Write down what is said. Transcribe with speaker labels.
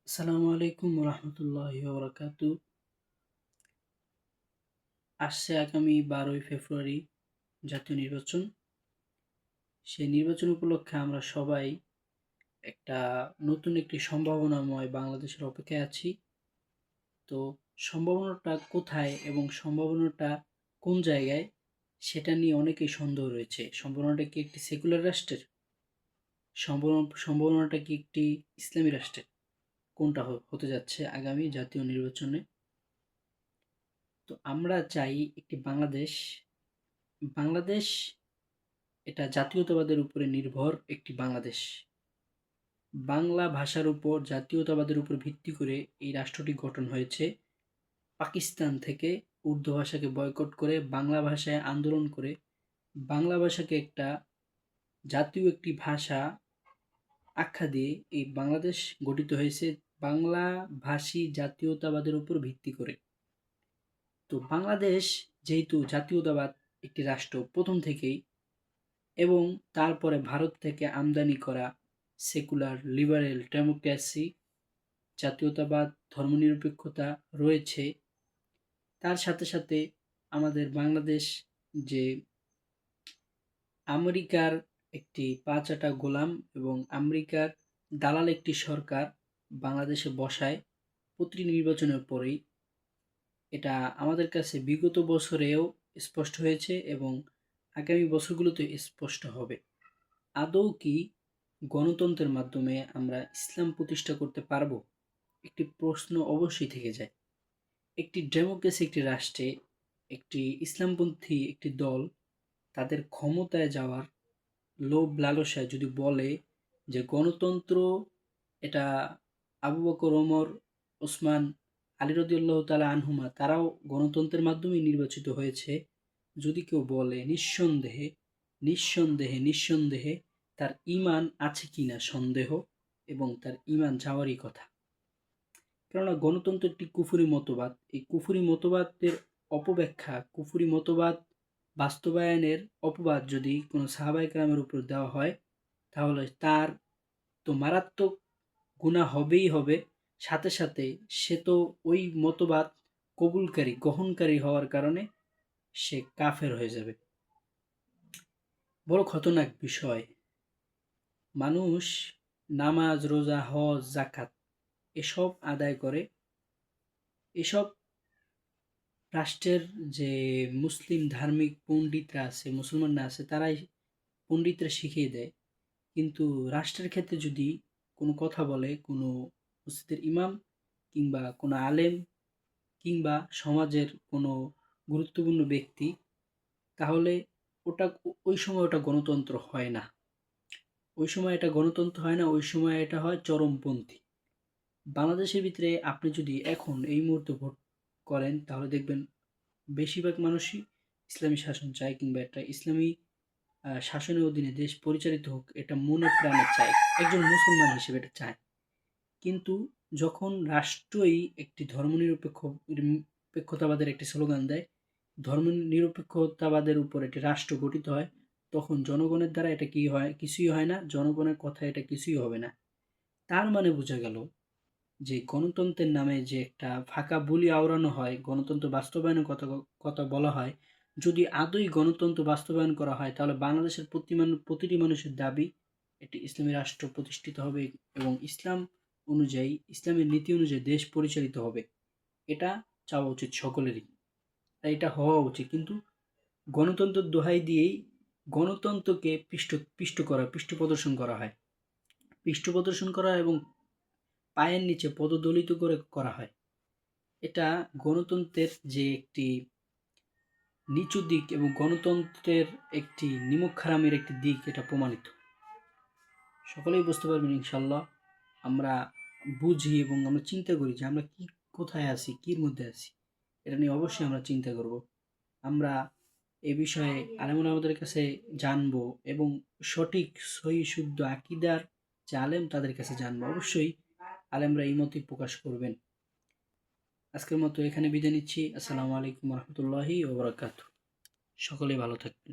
Speaker 1: আসসালামু আলাইকুম রহমতুল্লাহি ওবরাকাতু। আসছে আগামী 12ই ফেব্রুয়ারি জাতীয় নির্বাচন। সেই নির্বাচন উপলক্ষে আমরা সবাই একটা নতুন একটি সম্ভাবনাময় বাংলাদেশের অপেক্ষায় আছি। তো সম্ভাবনাটা কোথায় এবং সম্ভাবনাটা কোন জায়গায়, সেটা নিয়ে অনেকেই সন্দেহ রয়েছে। সম্ভাবনাটা কি একটি সেকুলার রাষ্ট্রের? সম্ভাবনাটা কি একটি ইসলামী রাষ্ট্রের? কোনটা হতে যাচ্ছে আগামী জাতীয় নির্বাচনে? তো আমরা চাই একটি বাংলাদেশ এটা জাতীয়তাবাদের উপরে নির্ভর একটি বাংলাদেশ। বাংলা ভাষার উপর জাতীয়তাবাদের উপর ভিত্তি করে এই রাষ্ট্রটি গঠন হয়েছে। পাকিস্তান থেকে উর্দু ভাষাকে বয়কট করে বাংলা ভাষায় আন্দোলন করে বাংলা ভাষাকে একটা জাতীয় একটি ভাষা আখ্যা দিয়ে এই বাংলাদেশ গঠিত হয়েছে বাংলা ভাষী জাতীয়তাবাদের উপর ভিত্তি করে। তো বাংলাদেশ যেহেতু জাতীয়তাবাদ একটি রাষ্ট্র প্রথম থেকেই, এবং তারপরে ভারত থেকে আমদানি করা সেকুলার, লিবারেল, ডেমোক্রেসি, জাতীয়তাবাদ, ধর্মনিরপেক্ষতা রয়েছে। তার সাথে সাথে আমাদের বাংলাদেশ যে আমেরিকার একটি পাঁচাটা গোলাম এবং আমেরিকার দালাল একটি সরকার বাংলাদেশে বসায় প্রতি নির্বাচনের পরেই, এটা আমাদের কাছে বিগত বছরেও স্পষ্ট হয়েছে এবং আগামী বছরগুলোতে স্পষ্ট হবে। আদৌ কি গণতন্ত্রের মাধ্যমে আমরা ইসলাম প্রতিষ্ঠা করতে পারবো? একটি প্রশ্ন অবশ্যই থেকে যায়। একটি ডেমোক্রেসি একটি রাষ্ট্রে একটি ইসলামপন্থী একটি দল তাদের ক্ষমতায় যাওয়ার লোভ লালসায় যদি বলে যে গণতন্ত্র এটা আবু বকর, ওমর, ওসমান, আলী রাদিয়াল্লাহু তাআলা আনহুমা তারাও গণতন্ত্রের মাধ্যমে নির্বাচিত হয়েছে, যদি কেউ বলে, নিঃসন্দেহে নিঃসন্দেহে নিঃসন্দেহে তার ঈমান আছে কিনা সন্দেহ, এবং তার ঈমান যাওয়ারই কথা। কেননা গণতন্ত্র একটি কুফরি মতবাদ। এই কুফরি মতবাদের অপব্যাখ্যা, কুফরি মতবাদ বাস্তবায়নের অপবাদ যদি কোনো সাহাবায়ে কেরামের উপর দেওয়া হয়, তাহলে তার তো মারাত্মক গুনাহ হবেই হবে, সাথে সাথে সে তো ওই মতবাদ কবুলকারী, গ্রহণকারী হওয়ার কারণে সে কাফের হয়ে যাবে। বড় খতরনাক বিষয়। মানুষ নামাজ, রোজা, হজ, যাকাত এসব আদায় করে। এসব রাষ্ট্রের যে মুসলিম ধার্মিক পণ্ডিতরা আছে, মুসলমানরা আছে, তারাই পণ্ডিতরা শিখিয়ে দেয়। কিন্তু রাষ্ট্রের ক্ষেত্রে যদি কোনো কথা বলে কোনো মসজিদের ইমাম কিংবা কোনো আলেম কিংবা সমাজের কোনো গুরুত্বপূর্ণ ব্যক্তি, তাহলে ওটা ওই সময় ওটা গণতন্ত্র হয় না। ওই সময় এটা গণতন্ত্র হয় না, ওই সময় এটা হয় চরমপন্থী। বাংলাদেশের ভিতরে আপনি যদি এখন এই মুহূর্তে ভোট করেন, তাহলে দেখবেন বেশিরভাগ মানুষই ইসলামী শাসন চায়, কিংবা একটা ইসলামী শাসনের অধীনে দেশ পরিচালিত হোক, এটা মনে প্রাণে চায়। একজন মুসলমান হিসেবে এটা চায়। কিন্তু যখন রাষ্ট্রই একটি ধর্মনিরপেক্ষতাবাদের একটি স্লোগান দেয়, ধর্মনিরপেক্ষতাবাদের উপর একটি রাষ্ট্র গঠিত হয়, তখন জনগণের দ্বারা এটা কি হয়? কিছুই হয় না। জনগণের কথা এটা কিছুই হবে না। তার মানে বোঝা গেল যে গণতন্ত্রের নামে যে একটা ফাঁকা বুলি আওড়ানো হয়, গণতন্ত্র বাস্তবায়নের কথা কথা বলা হয়, যদি আদৌ গণতন্ত্র বাস্তবায়ন করা হয়, তাহলে বাংলাদেশের প্রতিটি মানুষের দাবি একটি ইসলামী রাষ্ট্র প্রতিষ্ঠিত হবে এবং ইসলাম অনুযায়ী, ইসলামের নীতি অনুযায়ী দেশ পরিচালিত হবে। এটা চাওয়া উচিত সকলেরই, তাই এটা হওয়া উচিত। কিন্তু গণতন্ত্রের দোহাই দিয়েই গণতন্ত্রকে পৃষ্ঠ প্রদর্শন করা হয়, পৃষ্ঠ প্রদর্শন করা এবং পায়ের নিচে পদদলিত করে করা হয়। এটা গণতন্ত্রের যে একটি নিচু দিক এবং গণতন্ত্রের একটি নিমকহারামির একটি দিক, এটা প্রমাণিত। সকলেই বুঝতে পারবেন ইনশাল্লাহ। আমরা বুঝি এবং আমরা চিন্তা করি যে আমরা কি, কোথায় আছি, কির মধ্যে আছি। এটা নিয়ে অবশ্যই আমরা চিন্তা করব। আমরা এ বিষয়ে আলেমুল আমাদের কাছে জানবো এবং সঠিক সহি শুদ্ধ আকীদার যে আলেম তাদের কাছে জানবো। অবশ্যই আলেমরা এই মতই প্রকাশ করবেন। আজকের মতো এখানে বিদায় নিচ্ছি। আসসালামু আলাইকুম রহমতুল্লাহি ওয়া বারাকাতুহু। সকলেই ভালো থাকবেন।